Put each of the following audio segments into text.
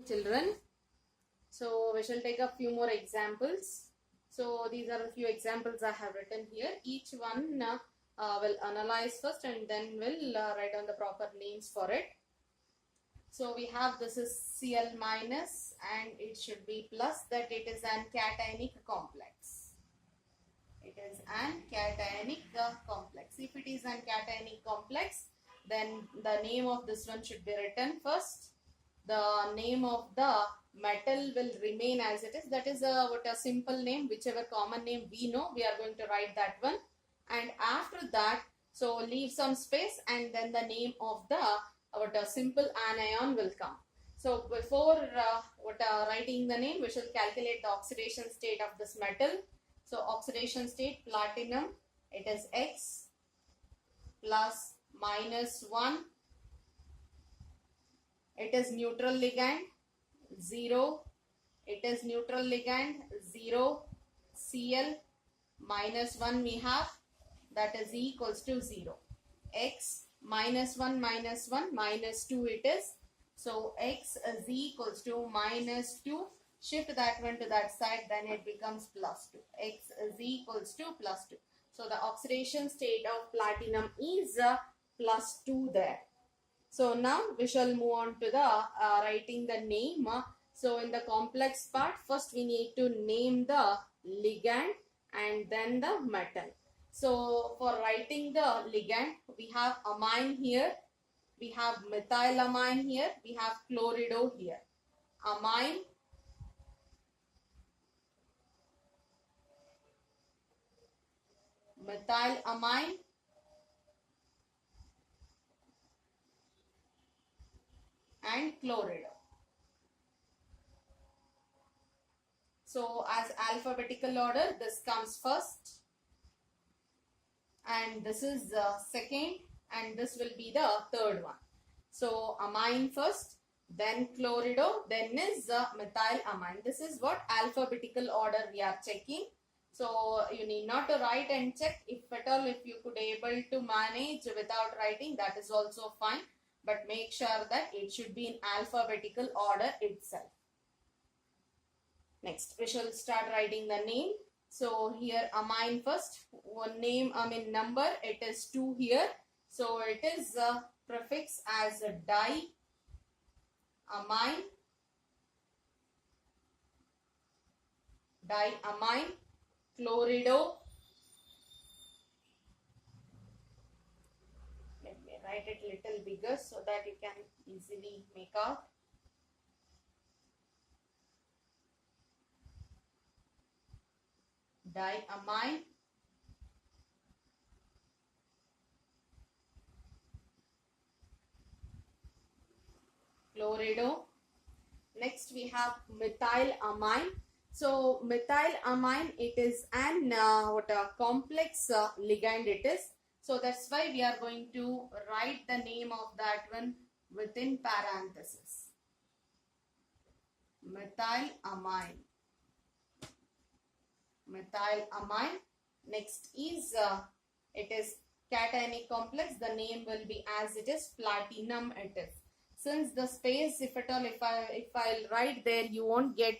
Children. So we shall take a few more examples. So these are a few examples I have written here. Each one will analyze first and then we'll write on the proper names for it. So we have this is Cl minus and it should be plus, that it is an cationic complex. It is an cationic complex. If it is an cationic complex, then the name of this one should be written first. The name of the metal will remain as it is. That is a simple name, whichever common name we know, we are going to write that one. And after that, so leave some space and then the name of the simple anion will come. So before writing the name, we shall calculate the oxidation state of this metal. So oxidation state platinum, it is X plus minus 1. It is neutral ligand 0. It is neutral ligand 0. Cl minus 1 we have, that is E equals to 0. X minus 1 minus 1 minus 2 it is. So X is E equals to minus 2. Shift that one to that side, then it becomes plus 2. X is E equals to plus 2. So the oxidation state of platinum is plus 2 there. So now we shall move on to the writing the name. So in the complex part, first we need to name the ligand and then the metal. So for writing the ligand, we have amine here, we have methylamine here, we have chlorido here. Amine, methylamine, and chlorido. So as alphabetical order, this comes first and this is the second and this will be the third one. So amine first, then chlorido, then is methylamine. This is what alphabetical order we are checking. So you need not to write and check. If at all, if you could able to manage without writing, that is also fine. But make sure that it should be in alphabetical order itself. Next, we shall start writing the name. So here amine first. One name, number, it is 2 here. So it is prefix as a di, amine, diamine, chlorido. Let me write it little bigger so that you can easily make out. Diamine, chlorido. Next we have methylamine. So methylamine, it is an complex ligand it is. So that's why we are going to write the name of that one within parenthesis. Methylamine. Methylamine. Next is it is cationic complex. The name will be as it is, platinum it is. Since the space, if at all, if I'll write there, you won't get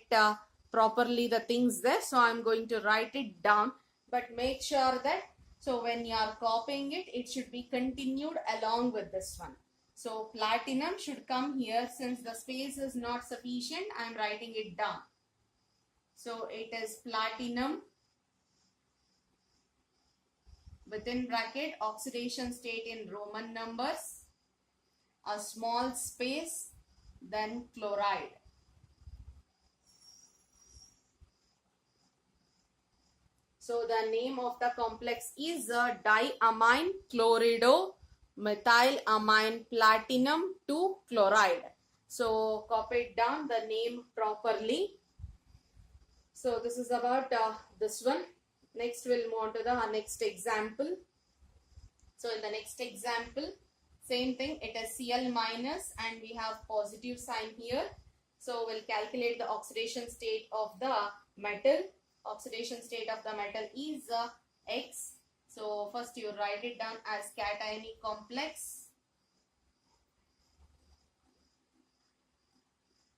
properly the things there. So I'm going to write it down. But make sure that, so when you are copying it, it should be continued along with this one. So platinum should come here. Since the space is not sufficient, I'm writing it down. So it is platinum, within bracket, oxidation state in Roman numbers, a small space, then chloride. So the name of the complex is diamine chlorido methylamine platinum 2 chloride. So copy it down the name properly. So this is about this one. Next we'll move on to the next example. So in the next example, same thing, it is Cl minus and we have positive sign here. So we'll calculate the oxidation state of the metal. Oxidation state of the metal is X. So first you write it down as cationic complex.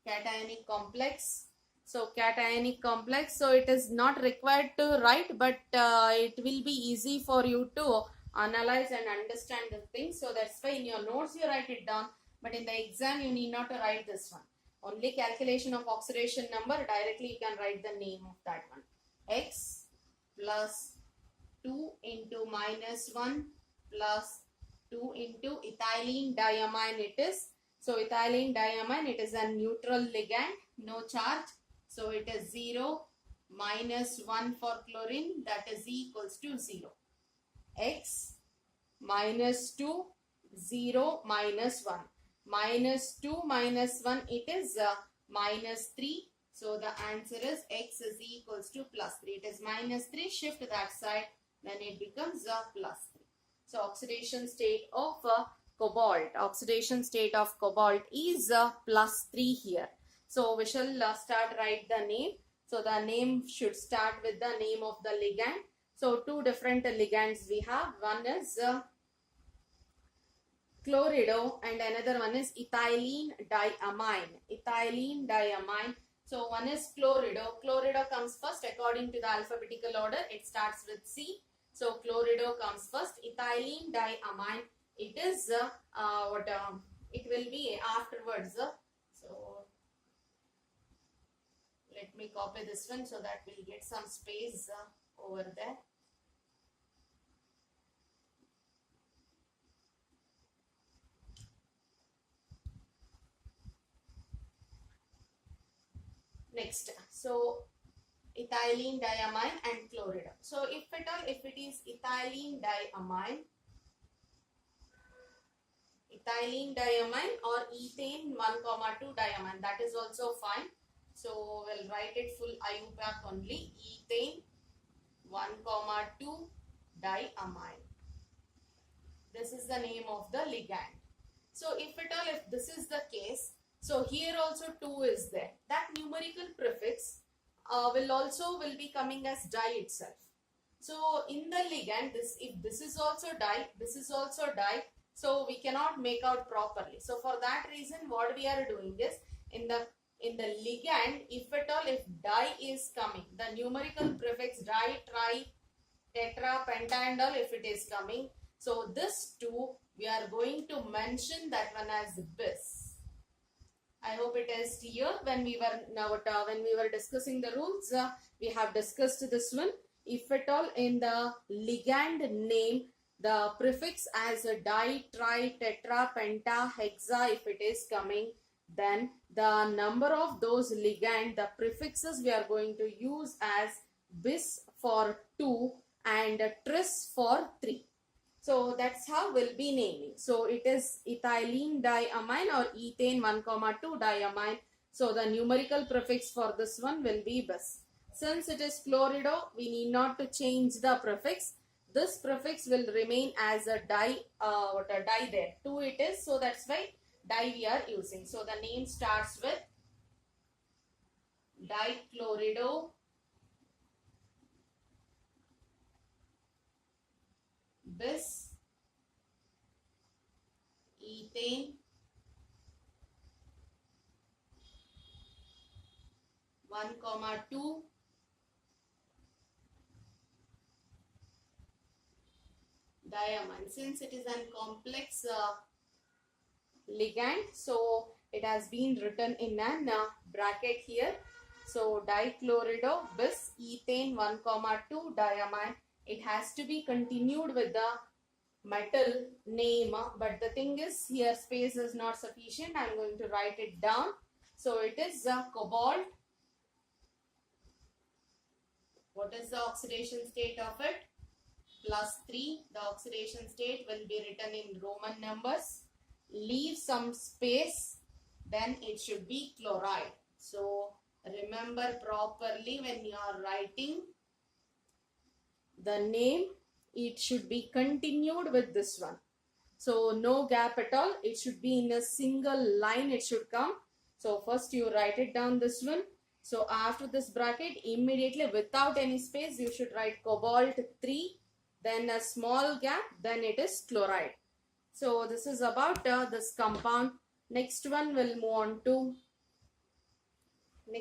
Cationic complex. So cationic complex, so it is not required to write, but it will be easy for you to analyze and understand the thing. So that's why in your notes you write it down, but in the exam you need not to write this one. Only calculation of oxidation number, directly you can write the name of that one. X plus 2 into minus 1 plus 2 into ethylene diamine it is. So ethylene diamine, it is a neutral ligand, no charge. So it is 0 minus 1 for chlorine, that is E equals to 0. X minus 2, 0 minus 1. Minus 2 minus 1, it is minus 3. So the answer is X is equals to plus 3. It is minus 3, shift that side, then it becomes plus 3. So oxidation state of cobalt. Oxidation state of cobalt is plus 3 here. So we shall start write the name. So the name should start with the name of the ligand. So two different ligands we have. One is chlorido and another one is ethylene diamine. Ethylene diamine. So one is chlorido. Chlorido comes first according to the alphabetical order. It starts with C. So chlorido comes first. Ethylene diamine, it is it will be afterwards. So let me copy this one so that we'll get some space over there. Next, so ethylene diamine and chlorido. So if at all, if it is ethylene diamine or ethane 1,2 diamine, that is also fine. So we'll write it full IUPAC only, ethane 1,2 diamine. This is the name of the ligand. So if at all, if this is the case, so here also 2 is there. That numerical prefix will be coming as di itself. So in the ligand, if this is also di, this is also di, so we cannot make out properly. So for that reason, what we are doing is in the ligand, if at all, if di is coming, the numerical prefix di, tri, tetra, penta and all, if it is coming, so this 2 we are going to mention that one as bis. I hope it is clear. When we were discussing the rules, we have discussed this one. If at all in the ligand name, the prefix as a di, tri, tetra, penta, hexa, if it is coming, then the number of those ligand, the prefixes we are going to use as bis for 2 and tris for 3. So that's how we'll be naming. So it is ethylene diamine or ethane 1,2 diamine. So the numerical prefix for this one will be bis. Since it is chlorido, we need not to change the prefix. This prefix will remain as a di, di there. 2 it is, so that's why di we are using. So the name starts with dichlorido, bis, ethane, 1,2 diamine. Since it is a complex ligand, so it has been written in a bracket here. So dichlorido bis ethane 1,2 diamine. It has to be continued with the metal name, but the thing is here space is not sufficient. I am going to write it down. So it is cobalt. What is the oxidation state of it? +3. The oxidation state will be written in Roman numbers. Leave some space, then it should be chloride. So remember properly when you are writing the name, it should be continued with this one. So no gap at all. It should be in a single line. It should come. So first you write it down this one. So after this bracket, immediately without any space, you should write cobalt 3. Then a small gap. Then it is chloride. So this is about this compound. Next one will move on to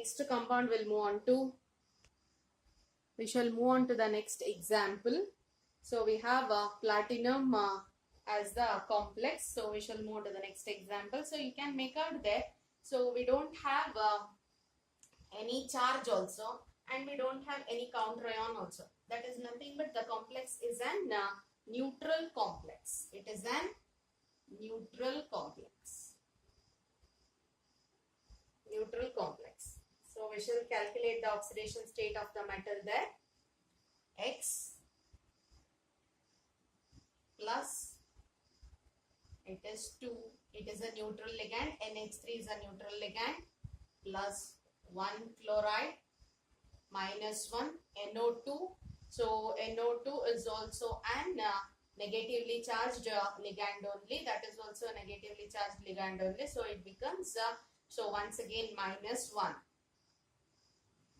next compound will move on to, we shall move on to the next example. So we have platinum as the complex. So we shall move to the next example. So you can make out there. So we don't have any charge also, and we don't have any counter ion also. That is nothing but the complex is an neutral complex. It is an neutral complex. Neutral complex. So we shall calculate the oxidation state of the metal there. X plus, it is 2, it is a neutral ligand, NH3 is a neutral ligand, plus 1 chloride minus 1 NO2. So NO2 is also an negatively charged ligand only. That is also a negatively charged ligand only. So it becomes, so once again minus 1.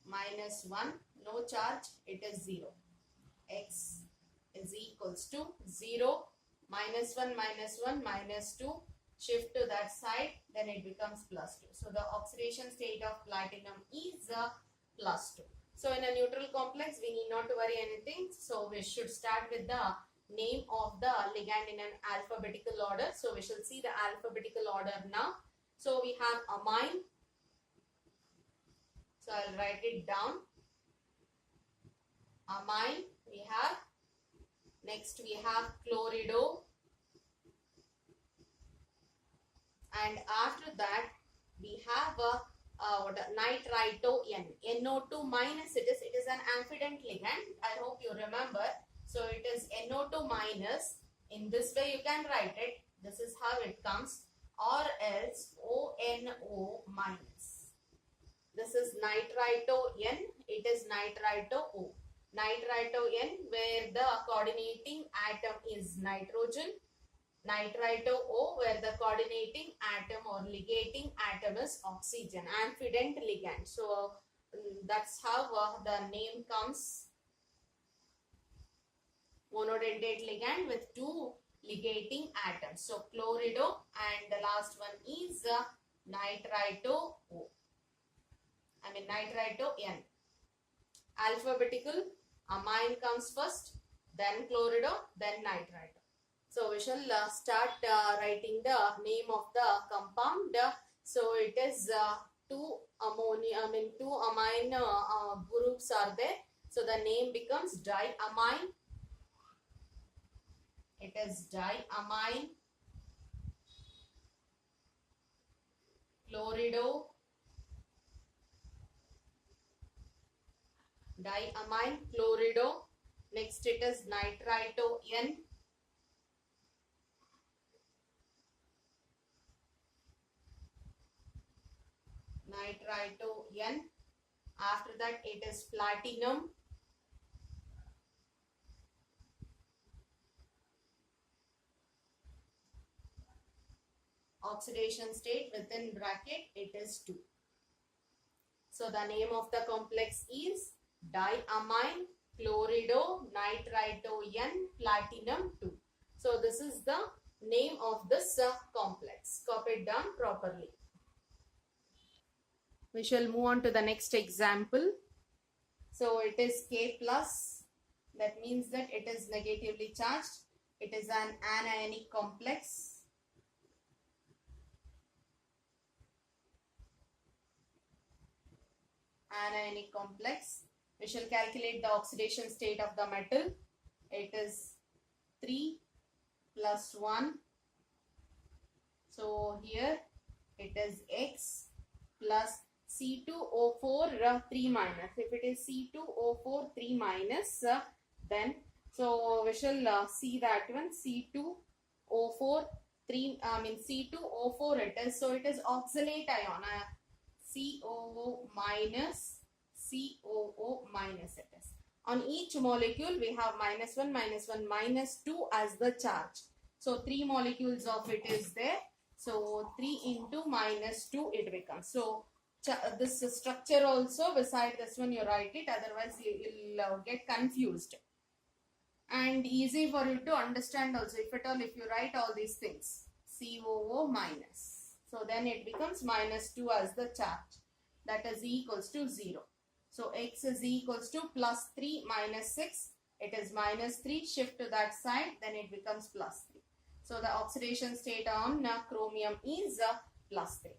Minus 1, no charge, it is 0. X is equals to 0, minus 1, minus 1, minus 2. Shift to that side, then it becomes plus 2. So the oxidation state of platinum is plus 2. So in a neutral complex, we need not to worry anything. So we should start with the name of the ligand in an alphabetical order. So we shall see the alphabetical order now. So we have amine. So I'll write it down. Amine we have. Next we have chlorido. And after that we have nitrito N. NO2 minus it is an amphident ligand. I hope you remember. So it is NO2 minus. In this way you can write it. This is how it comes. Or else ONO minus. This is nitrito N. It is nitrito O. Nitrito N, where the coordinating atom is nitrogen. Nitrito O, where the coordinating atom or ligating atom is oxygen, amphident ligand. So that's how the name comes. Monodentate ligand with 2 ligating atoms. So chlorido, and the last one is nitrito O. Nitrito N. Alphabetical, amine comes first, then chlorido, then nitrito. So we shall start writing the name of the compound. So it is 2 amine groups are there. So the name becomes diamine. It is diamine, chlorido, diamine, chlorido. Next it is nitrito N. Nitrito N. After that it is platinum. Oxidation state within bracket it is 2. So the name of the complex is diamine, chlorido, nitrito N, platinum 2. So this is the name of this complex. Copy it down properly. We shall move on to the next example. So it is K plus. That means that it is negatively charged. It is an anionic complex. Anionic complex. We shall calculate the oxidation state of the metal. It is 3 plus 1. So here it is X plus C2O4 3 minus. If it is C2O4 3 minus, then so we shall see that one. C2O4 3 C2O4 it is. So it is oxalate ion. COO minus, COO minus it is. On each molecule we have minus 1, minus 2 as the charge. So 3 molecules of it is there. So 3 into minus 2 it becomes. So this structure also beside this one you write it, otherwise you will get confused. And easy for you to understand also if at all if you write all these things. COO minus. So then it becomes minus 2 as the charge. that is equals to 0. So x is equals to plus 3 minus 6. It is minus 3. Shift to that side, then it becomes plus 3. So the oxidation state on chromium is plus 3.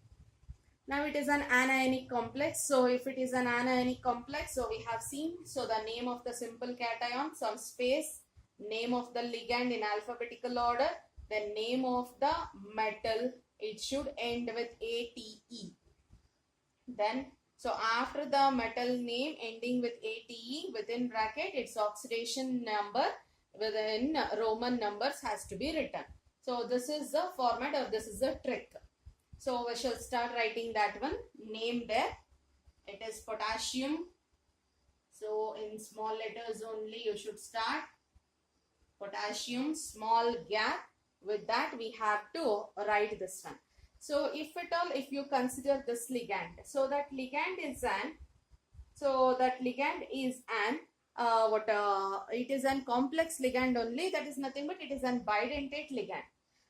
Now it is an anionic complex. So if it is an anionic complex, so we have seen, so the name of the simple cation, some space, name of the ligand in alphabetical order, then name of the metal, it should end with ATE. Then, so after the metal name ending with ATE, within bracket, its oxidation number within Roman numbers has to be written. So this is the format, or this is the trick. So we shall start writing that one. Name there. It is potassium. So in small letters only you should start. Potassium, small gap. With that we have to write this one. So if at all, if you consider this ligand, so that ligand is an, it is an complex ligand only. That is nothing but it is an bidentate ligand.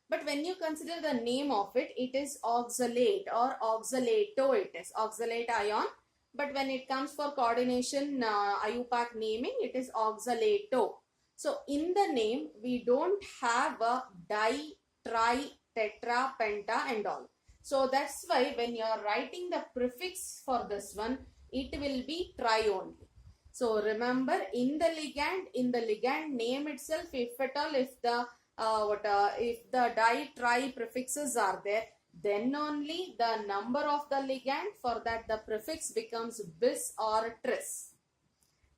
But when you consider the name of it, it is oxalate or oxalato, it is oxalate ion. But when it comes for coordination IUPAC naming, it is oxalato. So in the name, we don't have a di, tri, tetra, penta and all. So that's why when you are writing the prefix for this one, it will be tri only. So remember, in the ligand name itself, if at all, if the if the di, tri prefixes are there, then only the number of the ligand, for that the prefix becomes bis or tris.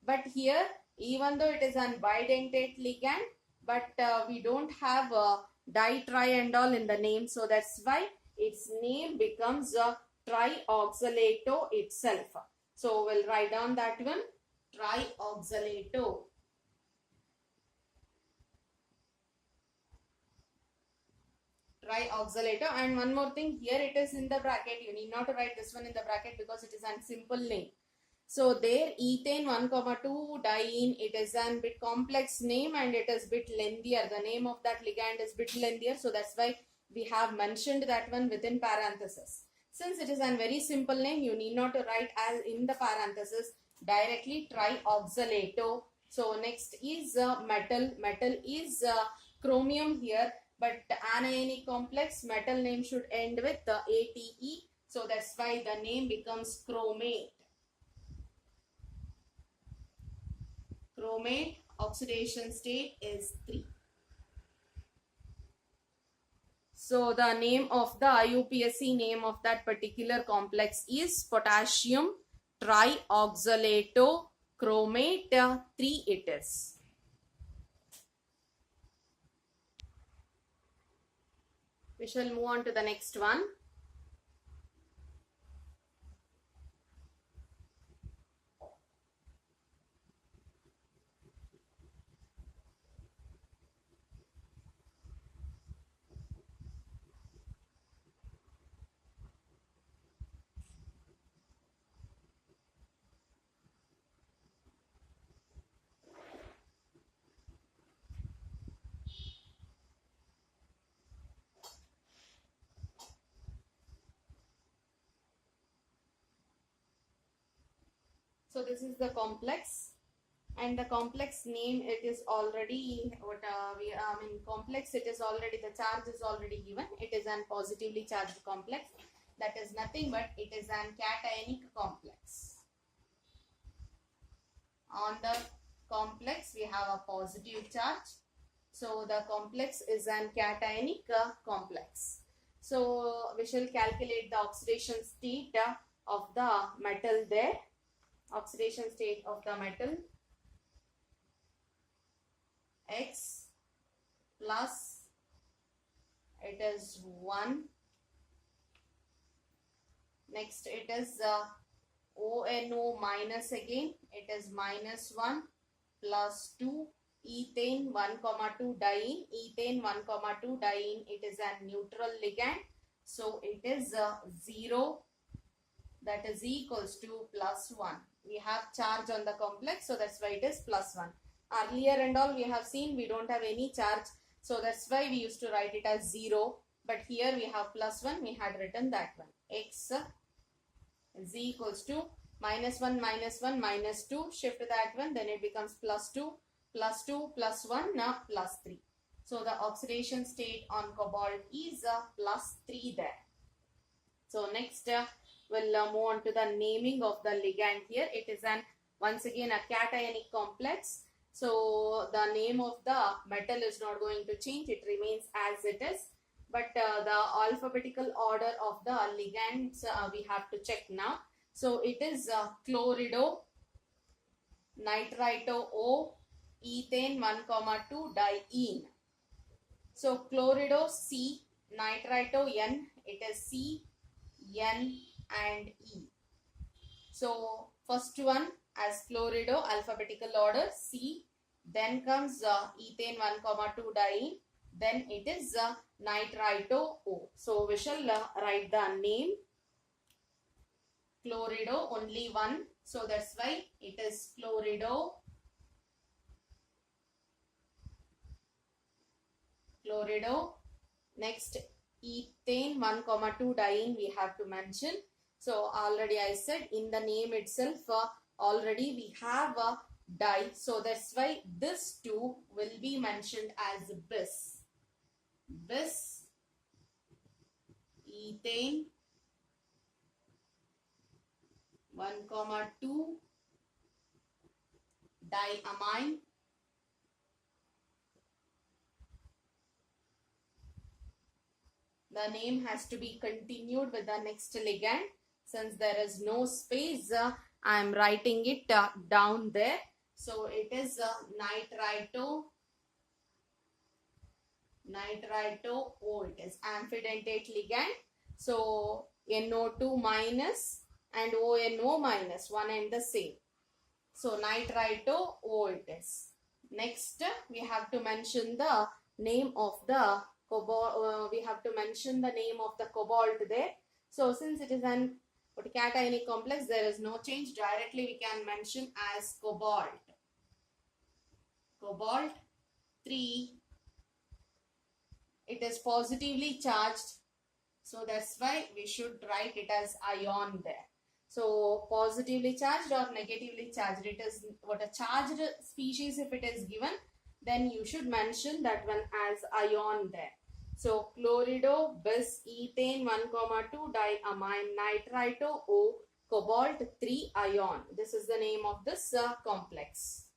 But here, even though it is an bidentate ligand, but we don't have di, tri and all in the name, so that's why its name becomes trioxalato itself. So we'll write down that one, trioxalato. Trioxalato. And one more thing, here it is in the bracket. You need not to write this one in the bracket because it is a simple name. So there, ethane 1,2 diene, it is a bit complex name and it is bit lengthier. The name of that ligand is bit lengthier. So that's why we have mentioned that one within parenthesis. Since it is a very simple name, you need not to write as in the parenthesis, directly trioxalato. So next is metal. Metal is chromium here, but anionic complex, metal name should end with ATE. So that's why the name becomes chromate. Chromate, oxidation state is 3. So the name of the IUPAC name of that particular complex is potassium trioxalato chromate 3 it is. We shall move on to the next one. So this is the complex, and the complex name, it is already complex, it is already, the charge is already given. It is an positively charged complex. That is nothing but it is an cationic complex. On the complex we have a positive charge. So the complex is an cationic complex. So we shall calculate the oxidation state of the metal there. Oxidation state of the metal, X plus, it is 1. Next it is ONO minus again, it is minus 1 plus 2, ethane 1,2 diene, ethane 1,2 diene, it is a neutral ligand. So it is 0, that is equals to plus 1. We have charge on the complex, so that's why it is plus 1. Earlier and all we have seen we don't have any charge, so that's why we used to write it as 0. But here we have plus 1, we had written that one. X Z equals to minus 1 minus 1 minus 2, shift that one, then it becomes plus 2 plus 2 plus 1, now plus 3. So the oxidation state on cobalt is plus 3 there. So next we'll move on to the naming of the ligand here. It is once again a cationic complex. So the name of the metal is not going to change. It remains as it is. But the alphabetical order of the ligands we have to check now. So it is chlorido, nitrito O, ethane 1,2 diene. So chlorido C, nitrito N, it is C, N and E. So first one as chlorido, alphabetical order C, then comes ethane 1,2 diene, then it is nitrito O. So we shall write the name chlorido, only one, so that's why it is chlorido, chlorido. Next ethane 1,2 diene we have to mention. So already I said in the name itself already we have a di, so that's why this two will be mentioned as bis. Bis ethane 1,2 diamine the name has to be continued with the next ligand. Since there is no space, I am writing it down there. So it is nitrito O. It is amphidentate ligand. So NO2 minus and ONO minus, one and the same. So nitrito O it is. Next, we have to mention the name of the cobalt. We have to mention the name of the cobalt there. So since it is an cationic complex, there is no change. Directly we can mention as cobalt. Cobalt 3. It is positively charged. So that's why we should write it as ion there. So positively charged or negatively charged, it is what a charged species if it is given, then you should mention that one as ion there. So chlorido, bis, ethane 1,2 diamine, nitrito O, cobalt 3 ion. This is the name of this complex.